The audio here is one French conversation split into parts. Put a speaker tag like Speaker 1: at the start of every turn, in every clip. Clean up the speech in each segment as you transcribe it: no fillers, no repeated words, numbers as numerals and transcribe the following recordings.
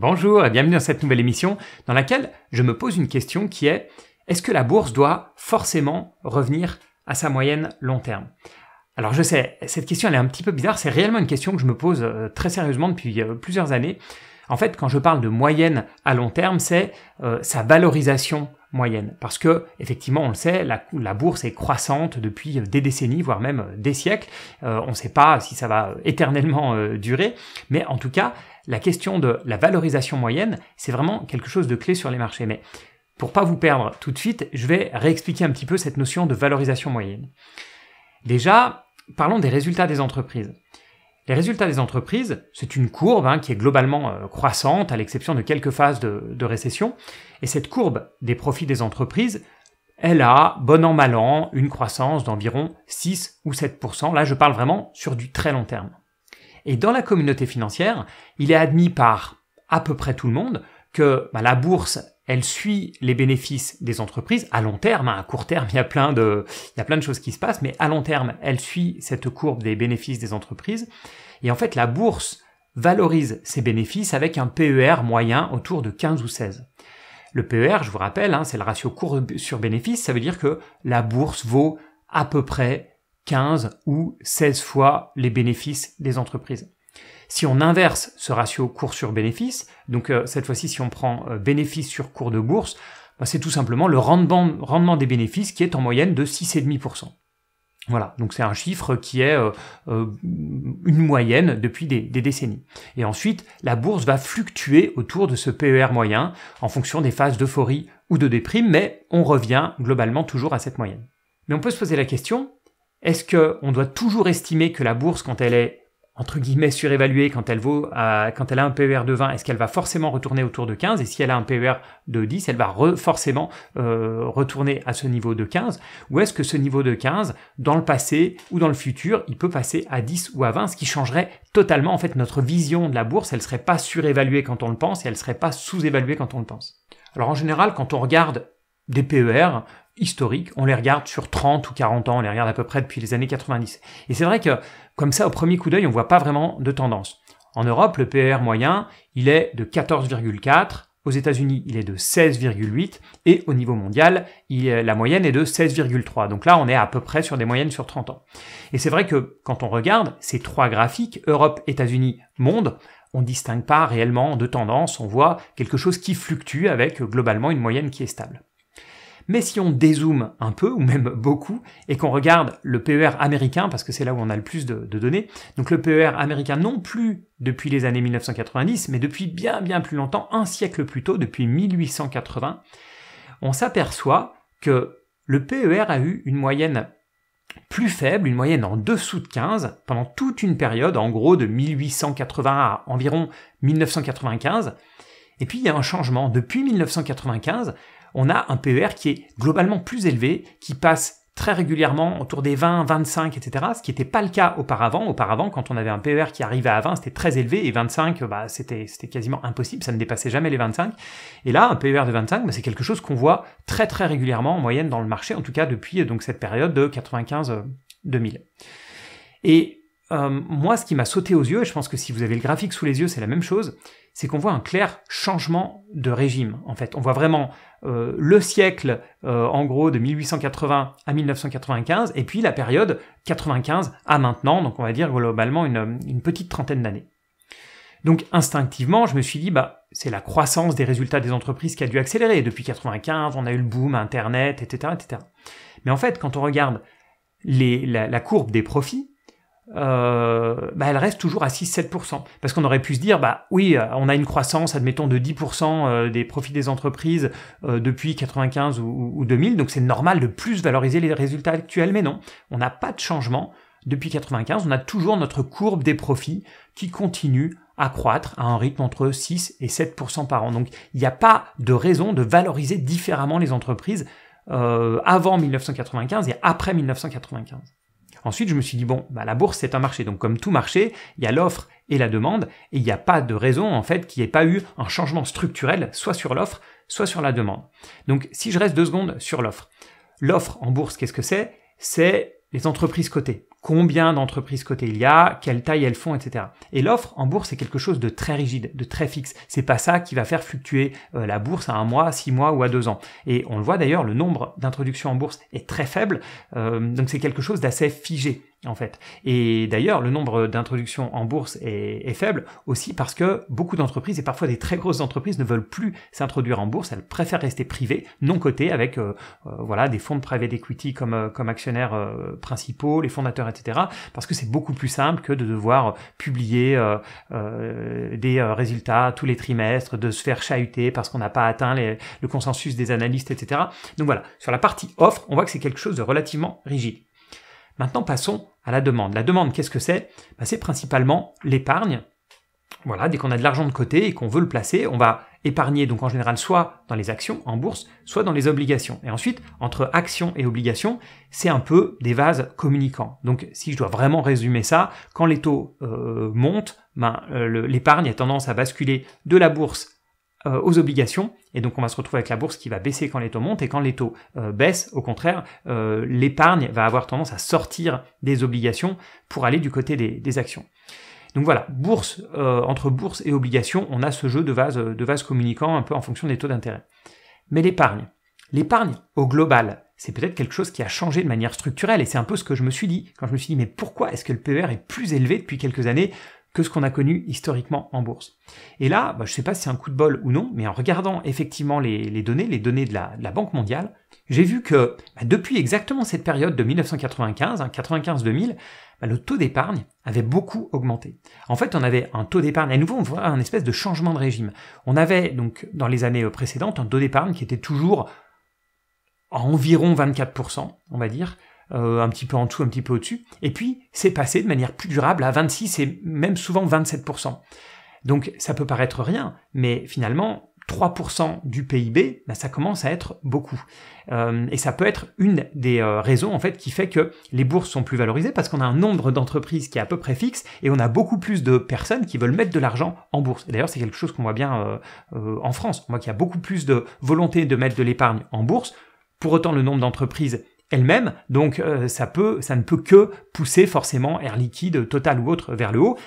Speaker 1: Bonjour et bienvenue dans cette nouvelle émission dans laquelle je me pose une question qui est: est-ce que la bourse doit forcément revenir à sa moyenne long terme? Alors je sais, cette question elle est un petit peu bizarre, c'est réellement une question que je me pose très sérieusement depuis plusieurs années. En fait, quand je parle de moyenne à long terme, c'est sa valorisation moyenne. Parce que, effectivement, on le sait, la bourse est croissante depuis des décennies, voire même des siècles. On ne sait pas si ça va éternellement durer, mais en tout cas, la question de la valorisation moyenne, c'est vraiment quelque chose de clé sur les marchés. Mais pour pas vous perdre tout de suite, je vais réexpliquer un petit peu cette notion de valorisation moyenne. Déjà, parlons des résultats des entreprises. Les résultats des entreprises, c'est une courbe qui est globalement croissante, à l'exception de quelques phases de récession. Et cette courbe des profits des entreprises, elle a, bon an mal an, une croissance d'environ 6 ou 7%. Là, je parle vraiment sur du très long terme. Et dans la communauté financière, il est admis par à peu près tout le monde que la bourse, elle suit les bénéfices des entreprises à long terme. À court terme, il y a plein de choses qui se passent, mais à long terme, elle suit cette courbe des bénéfices des entreprises. Et en fait, la bourse valorise ses bénéfices avec un PER moyen autour de 15 ou 16. Le PER, je vous rappelle, c'est le ratio courbe sur bénéfice. Ça veut dire que la bourse vaut à peu près 15 ou 16 fois les bénéfices des entreprises. Si on inverse ce ratio cours sur bénéfice, donc cette fois-ci si on prend bénéfice sur cours de bourse, c'est tout simplement le rendement des bénéfices qui est en moyenne de 6,5%. Voilà, donc c'est un chiffre qui est une moyenne depuis des décennies. Et ensuite, la bourse va fluctuer autour de ce PER moyen en fonction des phases d'euphorie ou de déprime, mais on revient globalement toujours à cette moyenne. Mais on peut se poser la question, est-ce qu'on doit toujours estimer que la bourse, quand elle est entre guillemets surévaluée, quand elle a un PER de 20, est-ce qu'elle va forcément retourner autour de 15? Et si elle a un PER de 10, elle va forcément retourner à ce niveau de 15? Ou est-ce que ce niveau de 15, dans le passé ou dans le futur, il peut passer à 10 ou à 20, ce qui changerait totalement en fait notre vision de la bourse? Elle serait pas surévaluée quand on le pense et elle serait pas sous-évaluée quand on le pense. Alors en général, quand on regarde des PER historiques, on les regarde sur 30 ou 40 ans, on les regarde à peu près depuis les années 90. Et c'est vrai que, comme ça, au premier coup d'œil, on voit pas vraiment de tendance. En Europe, le PER moyen, il est de 14,4, aux États-Unis, il est de 16,8, et au niveau mondial, la moyenne est de 16,3. Donc là, on est à peu près sur des moyennes sur 30 ans. Et c'est vrai que, quand on regarde ces trois graphiques, Europe, États-Unis, monde, on distingue pas réellement de tendance, on voit quelque chose qui fluctue avec globalement une moyenne qui est stable. Mais si on dézoome un peu, ou même beaucoup, et qu'on regarde le PER américain, parce que c'est là où on a le plus de données, donc le PER américain non plus depuis les années 1990, mais depuis bien plus longtemps, un siècle plus tôt, depuis 1880, on s'aperçoit que le PER a eu une moyenne plus faible, une moyenne en dessous de 15, pendant toute une période, en gros de 1880 à environ 1995, et puis il y a un changement. Depuis 1995, on a un PER qui est globalement plus élevé, qui passe très régulièrement autour des 20, 25, etc., ce qui n'était pas le cas auparavant. Auparavant, quand on avait un PER qui arrivait à 20, c'était très élevé, et 25, c'était quasiment impossible, ça ne dépassait jamais les 25. Et là, un PER de 25, c'est quelque chose qu'on voit très régulièrement en moyenne dans le marché, en tout cas depuis donc cette période de 95-2000. Et moi, ce qui m'a sauté aux yeux, et je pense que si vous avez le graphique sous les yeux, c'est la même chose, c'est qu'on voit un clair changement de régime, en fait. On voit vraiment le siècle, en gros, de 1880 à 1995, et puis la période 95 à maintenant, donc on va dire globalement une petite trentaine d'années. Donc instinctivement, je me suis dit, c'est la croissance des résultats des entreprises qui a dû accélérer. Depuis 95, on a eu le boom, Internet, etc., etc. Mais en fait, quand on regarde la courbe des profits, elle reste toujours à 6-7%. Parce qu'on aurait pu se dire, oui, on a une croissance, admettons, de 10% des profits des entreprises depuis 95 ou 2000, donc c'est normal de plus valoriser les résultats actuels, mais non, on n'a pas de changement. Depuis 95, on a toujours notre courbe des profits qui continue à croître à un rythme entre 6 et 7% par an. Donc il n'y a pas de raison de valoriser différemment les entreprises avant 1995 et après 1995. Ensuite, je me suis dit, la bourse, c'est un marché. Donc, comme tout marché, il y a l'offre et la demande, et il n'y a pas de raison, en fait, qu'il n'y ait pas eu un changement structurel, soit sur l'offre, soit sur la demande. Donc, si je reste 2 secondes sur l'offre. L'offre en bourse, qu'est-ce que c'est? C'est les entreprises cotées. combien d'entreprises cotées il y a, quelle taille elles font, etc. Et l'offre en bourse, c'est quelque chose de très rigide, de très fixe. C'est pas ça qui va faire fluctuer la bourse à 1 mois, 6 mois ou à 2 ans. Et on le voit d'ailleurs, le nombre d'introductions en bourse est très faible, donc c'est quelque chose d'assez figé en fait. Et d'ailleurs, le nombre d'introductions en bourse est faible aussi parce que beaucoup d'entreprises, et parfois des très grosses entreprises, ne veulent plus s'introduire en bourse, elles préfèrent rester privées, non cotées, avec voilà, des fonds de private equity comme actionnaires principaux, les fondateurs, etc. Parce que c'est beaucoup plus simple que de devoir publier des résultats tous les trimestres, de se faire chahuter parce qu'on n'a pas atteint le consensus des analystes, etc. Donc voilà, sur la partie offre, on voit que c'est quelque chose de relativement rigide. Maintenant, passons à la demande. La demande, qu'est-ce que c'est? C'est principalement l'épargne. Voilà, dès qu'on a de l'argent de côté et qu'on veut le placer, on va épargner donc en général soit dans les actions en bourse, soit dans les obligations. Et ensuite, entre actions et obligations, c'est un peu des vases communicants. Donc si je dois vraiment résumer ça, quand les taux montent, l'épargne a tendance à basculer de la bourse aux obligations, et donc on va se retrouver avec la bourse qui va baisser quand les taux montent, et quand les taux baissent, au contraire, l'épargne va avoir tendance à sortir des obligations pour aller du côté des actions. Donc voilà, bourse, entre bourse et obligations, on a ce jeu de vases communicants un peu en fonction des taux d'intérêt. Mais l'épargne au global, c'est peut-être quelque chose qui a changé de manière structurelle, et c'est un peu ce que je me suis dit, quand je me suis dit, mais pourquoi est-ce que le PER est plus élevé depuis quelques années que ce qu'on a connu historiquement en bourse? Et là, je ne sais pas si c'est un coup de bol ou non, mais en regardant effectivement les données de la Banque mondiale, j'ai vu que depuis exactement cette période de 1995, 95-2000, le taux d'épargne avait beaucoup augmenté. En fait, on avait un taux d'épargne, à nouveau on voit un espèce de changement de régime. On avait donc dans les années précédentes un taux d'épargne qui était toujours à environ 24%, on va dire, un petit peu en dessous, un petit peu au-dessus, et puis c'est passé de manière plus durable à 26 et même souvent 27%. Donc ça peut paraître rien, mais finalement 3% du PIB, ça commence à être beaucoup. Et ça peut être une des raisons en fait qui fait que les bourses sont plus valorisées parce qu'on a un nombre d'entreprises qui est à peu près fixe et on a beaucoup plus de personnes qui veulent mettre de l'argent en bourse. Et d'ailleurs c'est quelque chose qu'on voit bien en France. On voit qu'il y a beaucoup plus de volonté de mettre de l'épargne en bourse. Pour autant, le nombre d'entreprises elle-même, donc ça ne peut que pousser forcément Air Liquide, Total ou autre vers le haut,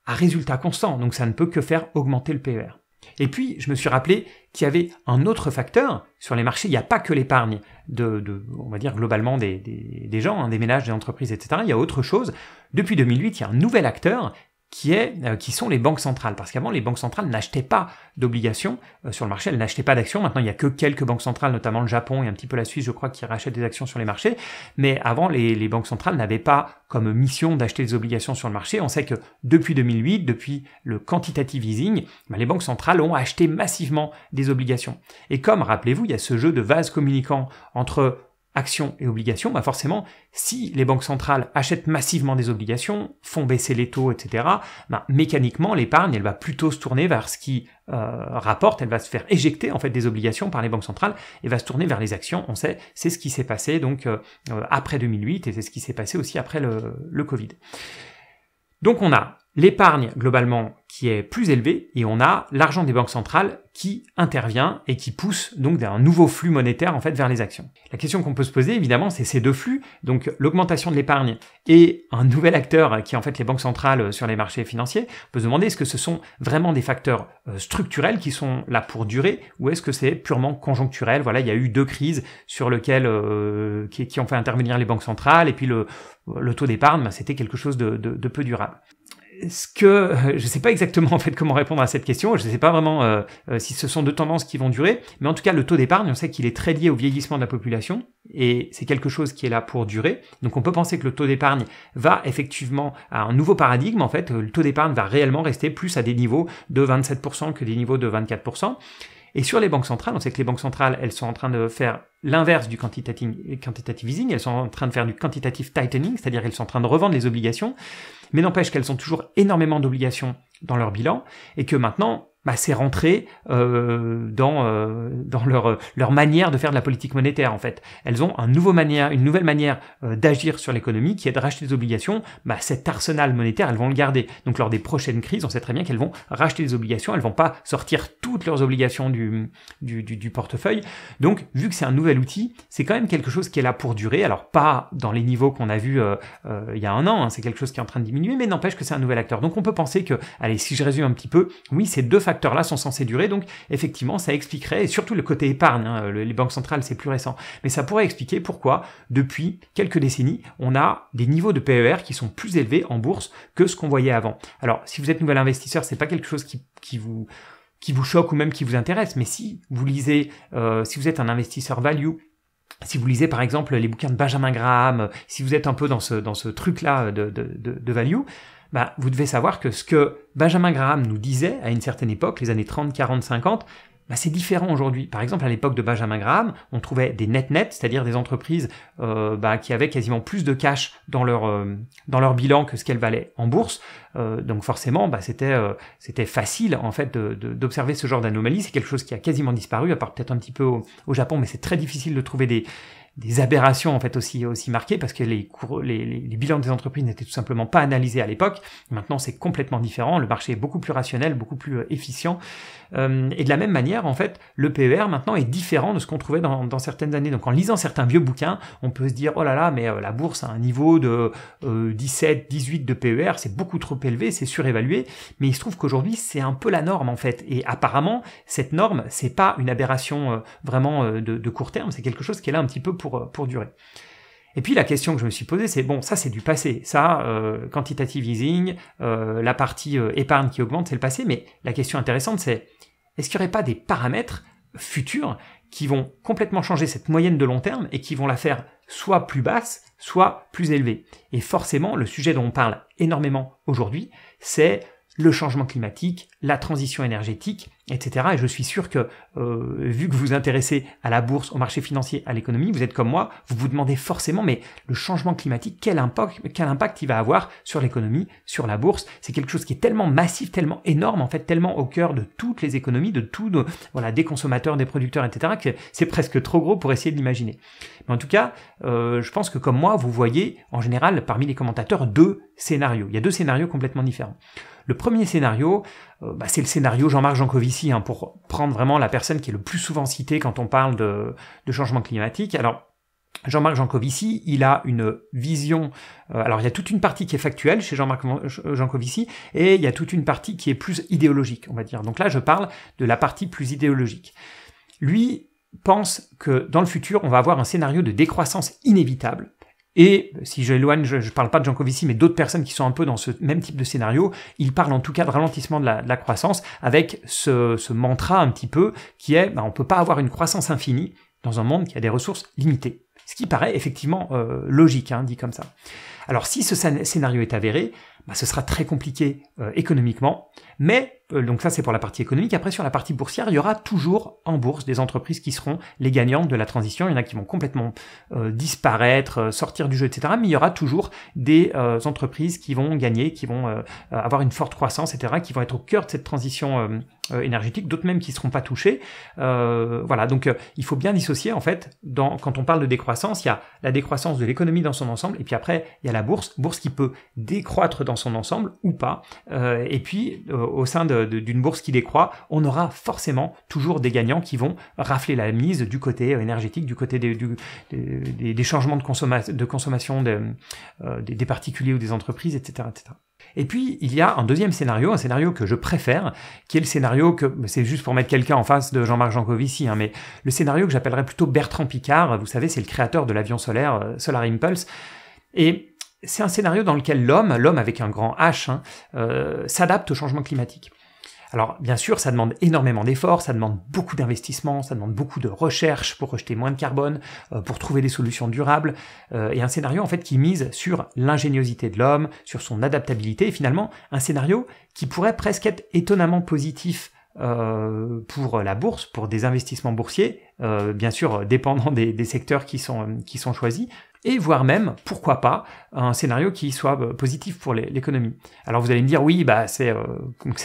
Speaker 1: à résultat constant, donc ça ne peut que faire augmenter le PER. Et puis, je me suis rappelé qu'il y avait un autre facteur sur les marchés, il n'y a pas que l'épargne on va dire globalement des gens, des ménages, des entreprises, etc. Il y a autre chose. Depuis 2008, il y a un nouvel acteur qui sont les banques centrales. Parce qu'avant, les banques centrales n'achetaient pas d'obligations sur le marché, elles n'achetaient pas d'actions. Maintenant, il n'y a que quelques banques centrales, notamment le Japon et un petit peu la Suisse, je crois, qui rachètent des actions sur les marchés. Mais avant, les banques centrales n'avaient pas comme mission d'acheter des obligations sur le marché. On sait que depuis 2008, depuis le quantitative easing, les banques centrales ont acheté massivement des obligations. Et comme, rappelez-vous, il y a ce jeu de vase communicant entre actions et obligations, forcément, si les banques centrales achètent massivement des obligations, font baisser les taux, etc., mécaniquement, l'épargne, elle va plutôt se tourner vers ce qui rapporte, elle va se faire éjecter en fait des obligations par les banques centrales et va se tourner vers les actions. On sait, c'est ce qui s'est passé donc après 2008 et c'est ce qui s'est passé aussi après le Covid. Donc on a l'épargne globalement qui est plus élevée et on a l'argent des banques centrales qui intervient et qui pousse donc un nouveau flux monétaire en fait vers les actions. La question qu'on peut se poser évidemment c'est ces deux flux, donc l'augmentation de l'épargne et un nouvel acteur qui est en fait les banques centrales sur les marchés financiers. On peut se demander est-ce que ce sont vraiment des facteurs structurels qui sont là pour durer ou est-ce que c'est purement conjoncturel? Voilà, il y a eu deux crises sur lesquelles qui ont fait intervenir les banques centrales et puis le taux d'épargne, c'était quelque chose de peu durable. Je ne sais pas exactement en fait comment répondre à cette question, je ne sais pas vraiment si ce sont deux tendances qui vont durer, mais en tout cas le taux d'épargne, on sait qu'il est très lié au vieillissement de la population et c'est quelque chose qui est là pour durer. Donc on peut penser que le taux d'épargne va effectivement à un nouveau paradigme, en fait le taux d'épargne va réellement rester plus à des niveaux de 27% que des niveaux de 24%. Et sur les banques centrales, on sait que les banques centrales, elles sont en train de faire l'inverse du quantitative easing, elles sont en train de faire du quantitative tightening, c'est-à-dire qu'elles sont en train de revendre les obligations, mais n'empêche qu'elles ont toujours énormément d'obligations dans leur bilan, et que maintenant, c'est rentré dans leur manière de faire de la politique monétaire en fait. Elles ont une nouvelle manière d'agir sur l'économie qui est de racheter des obligations. Cet arsenal monétaire, elles vont le garder. Donc lors des prochaines crises, on sait très bien qu'elles vont racheter des obligations, elles vont pas sortir toutes leurs obligations du portefeuille. Donc vu que c'est un nouvel outil, c'est quand même quelque chose qui est là pour durer. Alors pas dans les niveaux qu'on a vus il y a un an, c'est quelque chose qui est en train de diminuer, mais n'empêche que c'est un nouvel acteur. Donc on peut penser que, allez, si je résume un petit peu, oui, ces deux facteurs-là sont censés durer, donc effectivement, ça expliquerait, et surtout le côté épargne, les banques centrales, c'est plus récent, mais ça pourrait expliquer pourquoi, depuis quelques décennies, on a des niveaux de PER qui sont plus élevés en bourse que ce qu'on voyait avant. Alors, si vous êtes nouvel investisseur, c'est pas quelque chose qui vous choque ou même qui vous intéresse, mais si vous lisez, si vous êtes un investisseur value, si vous lisez par exemple les bouquins de Benjamin Graham, si vous êtes un peu dans ce truc-là de value, vous devez savoir que ce que Benjamin Graham nous disait à une certaine époque, les années 30, 40, 50, c'est différent aujourd'hui. Par exemple, à l'époque de Benjamin Graham, on trouvait des net-net, c'est-à-dire des entreprises qui avaient quasiment plus de cash dans leur bilan que ce qu'elles valaient en bourse. Donc forcément, c'était facile en fait d'observer ce genre d'anomalie. C'est quelque chose qui a quasiment disparu, à part peut-être un petit peu au Japon, mais c'est très difficile de trouver des aberrations en fait aussi marquées parce que les bilans des entreprises n'étaient tout simplement pas analysés à l'époque. Maintenant, c'est complètement différent. Le marché est beaucoup plus rationnel, beaucoup plus efficient. Et de la même manière, en fait, le PER maintenant est différent de ce qu'on trouvait dans certaines années. Donc en lisant certains vieux bouquins, on peut se dire oh là là, mais la bourse a un niveau de 17, 18 de PER, c'est beaucoup trop élevé, c'est surévalué. Mais il se trouve qu'aujourd'hui, c'est un peu la norme en fait. Et apparemment, cette norme, c'est pas une aberration vraiment de court terme, c'est quelque chose qui est là un petit peu pour durer. Et puis la question que je me suis posée, c'est bon, ça c'est du passé, ça, quantitative easing, la partie épargne qui augmente, c'est le passé, mais la question intéressante c'est, est-ce qu'il n'y aurait pas des paramètres futurs qui vont complètement changer cette moyenne de long terme et qui vont la faire soit plus basse, soit plus élevée? Et forcément, le sujet dont on parle énormément aujourd'hui, c'est le changement climatique, la transition énergétique, etc. Et je suis sûr que, vu que vous vous intéressez à la bourse, au marché financier, à l'économie, vous êtes comme moi, vous vous demandez forcément, mais le changement climatique, quel impact il va avoir sur l'économie, sur la bourse? C'est quelque chose qui est tellement massif, tellement énorme, en fait, tellement au cœur de toutes les économies, des consommateurs, des producteurs, etc., que c'est presque trop gros pour essayer de l'imaginer. Mais en tout cas, je pense que comme moi, vous voyez, en général, parmi les commentateurs, deux scénarios. Il y a deux scénarios complètement différents. Le premier scénario, c'est le scénario Jean-Marc Jancovici, pour prendre vraiment la personne qui est le plus souvent citée quand on parle de changement climatique. Alors, Jean-Marc Jancovici, il a une vision... alors, il y a toute une partie qui est factuelle chez Jean-Marc Jancovici, et il y a toute une partie qui est plus idéologique, on va dire. Donc là, je parle de la partie plus idéologique. Lui pense que dans le futur, on va avoir un scénario de décroissance inévitable. Et si j'éloigne, je ne parle pas de Jancovici, mais d'autres personnes qui sont un peu dans ce même type de scénario, ils parlent en tout cas de ralentissement de la croissance avec ce mantra un petit peu qui est on ne peut pas avoir une croissance infinie dans un monde qui a des ressources limitées. Ce qui paraît effectivement logique, dit comme ça. Alors si ce scénario est avéré, ce sera très compliqué économiquement, mais donc ça c'est pour la partie économique. Après sur la partie boursière, il y aura toujours en bourse des entreprises qui seront les gagnantes de la transition. Il y en a qui vont complètement disparaître, sortir du jeu, etc. Mais il y aura toujours des entreprises qui vont gagner, qui vont avoir une forte croissance, etc., qui vont être au cœur de cette transition énergétique, d'autres même qui ne seront pas touchés. Donc il faut bien dissocier en fait, quand on parle de décroissance, il y a la décroissance de l'économie dans son ensemble, et puis après il y a la bourse qui peut décroître dans son ensemble ou pas. Et puis au sein d'une bourse qui décroît, on aura forcément toujours des gagnants qui vont rafler la mise du côté énergétique, du côté des changements de consommation des particuliers ou des entreprises, etc., etc. Et puis, il y a un deuxième scénario, un scénario que je préfère, qui est le scénario c'est juste pour mettre quelqu'un en face de Jean-Marc Jancovici, mais le scénario que j'appellerais plutôt Bertrand Piccard, vous savez, c'est le créateur de l'avion solaire, Solar Impulse, et c'est un scénario dans lequel l'homme avec un grand H, s'adapte au changement climatique. Alors, bien sûr, ça demande énormément d'efforts, ça demande beaucoup d'investissements, ça demande beaucoup de recherche pour rejeter moins de carbone, pour trouver des solutions durables, et un scénario, en fait, qui mise sur l'ingéniosité de l'homme, sur son adaptabilité, et finalement, un scénario qui pourrait presque être étonnamment positif pour la bourse, pour des investissements boursiers, bien sûr, dépendant des secteurs qui sont choisis. et voire même, pourquoi pas, un scénario qui soit positif pour l'économie. Alors vous allez me dire, oui, c'est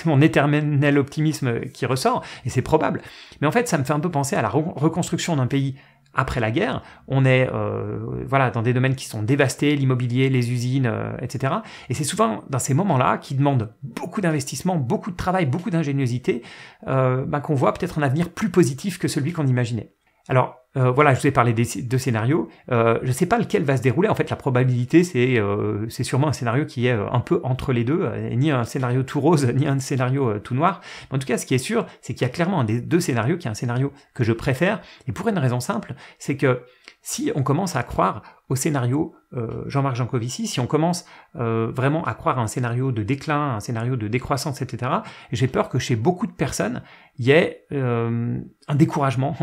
Speaker 1: mon éternel optimisme qui ressort, et c'est probable. Mais en fait, ça me fait un peu penser à la reconstruction d'un pays après la guerre. On est dans des domaines qui sont dévastés, l'immobilier, les usines, etc. Et c'est souvent dans ces moments-là, qui demandent beaucoup d'investissement, beaucoup de travail, beaucoup d'ingéniosité, qu'on voit peut-être un avenir plus positif que celui qu'on imaginait. Alors, je vous ai parlé des deux scénarios. Je ne sais pas lequel va se dérouler. En fait, la probabilité, c'est sûrement un scénario qui est un peu entre les deux, ni un scénario tout rose, ni un scénario tout noir. Mais en tout cas, ce qui est sûr, c'est qu'il y a clairement un des deux scénarios qui est un scénario que je préfère. Et pour une raison simple, c'est que si on commence à croire au scénario Jean-Marc Jancovici, si on commence vraiment à croire à un scénario de déclin, un scénario de décroissance, etc., j'ai peur que chez beaucoup de personnes, il y ait un découragement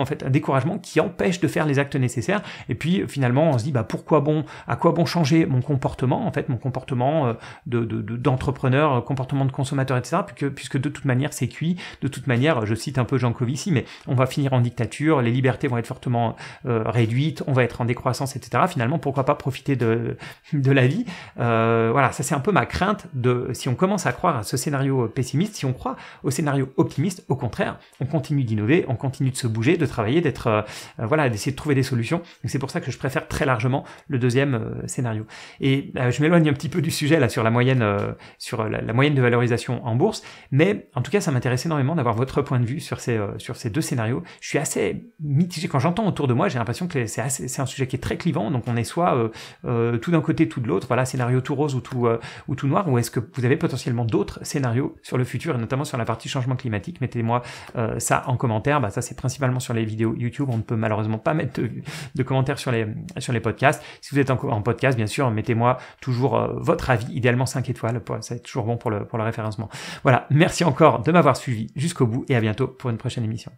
Speaker 1: qui empêche de faire les actes nécessaires. Et puis finalement, on se dit à quoi bon changer mon comportement, mon comportement d'entrepreneur, comportement de consommateur, etc., puisque de toute manière c'est cuit, de toute manière, je cite un peu Jancovici, mais on va finir en dictature, les libertés vont être fortement réduites, on va être en décroissance, etc. Finalement, pourquoi pas profiter de la vie. Ça c'est un peu ma crainte si on commence à croire à ce scénario pessimiste, si on croit au scénario optimiste, au contraire, on continue d'innover, on continue de se bouger, de travailler, d'essayer de trouver des solutions. Donc c'est pour ça que je préfère très largement le deuxième scénario. Et je m'éloigne un petit peu du sujet là sur la moyenne de valorisation en bourse, mais en tout cas ça m'intéresse énormément d'avoir votre point de vue sur ces deux scénarios. Je suis assez mitigé quand j'entends autour de moi, j'ai l'impression que c'est un sujet qui est très clivant, donc on est soit tout d'un côté, tout de l'autre, scénario tout rose ou tout noir, ou est-ce que vous avez potentiellement d'autres scénarios sur le futur, et notamment sur la partie changement climatique? Mettez-moi ça en commentaire. Ça c'est principalement sur les vidéos YouTube, on ne peut malheureusement pas mettre de commentaires sur les podcasts. Si vous êtes en podcast, bien sûr, mettez-moi toujours votre avis, idéalement 5 étoiles, ça va être toujours bon pour le référencement. Voilà, merci encore de m'avoir suivi jusqu'au bout, et à bientôt pour une prochaine émission.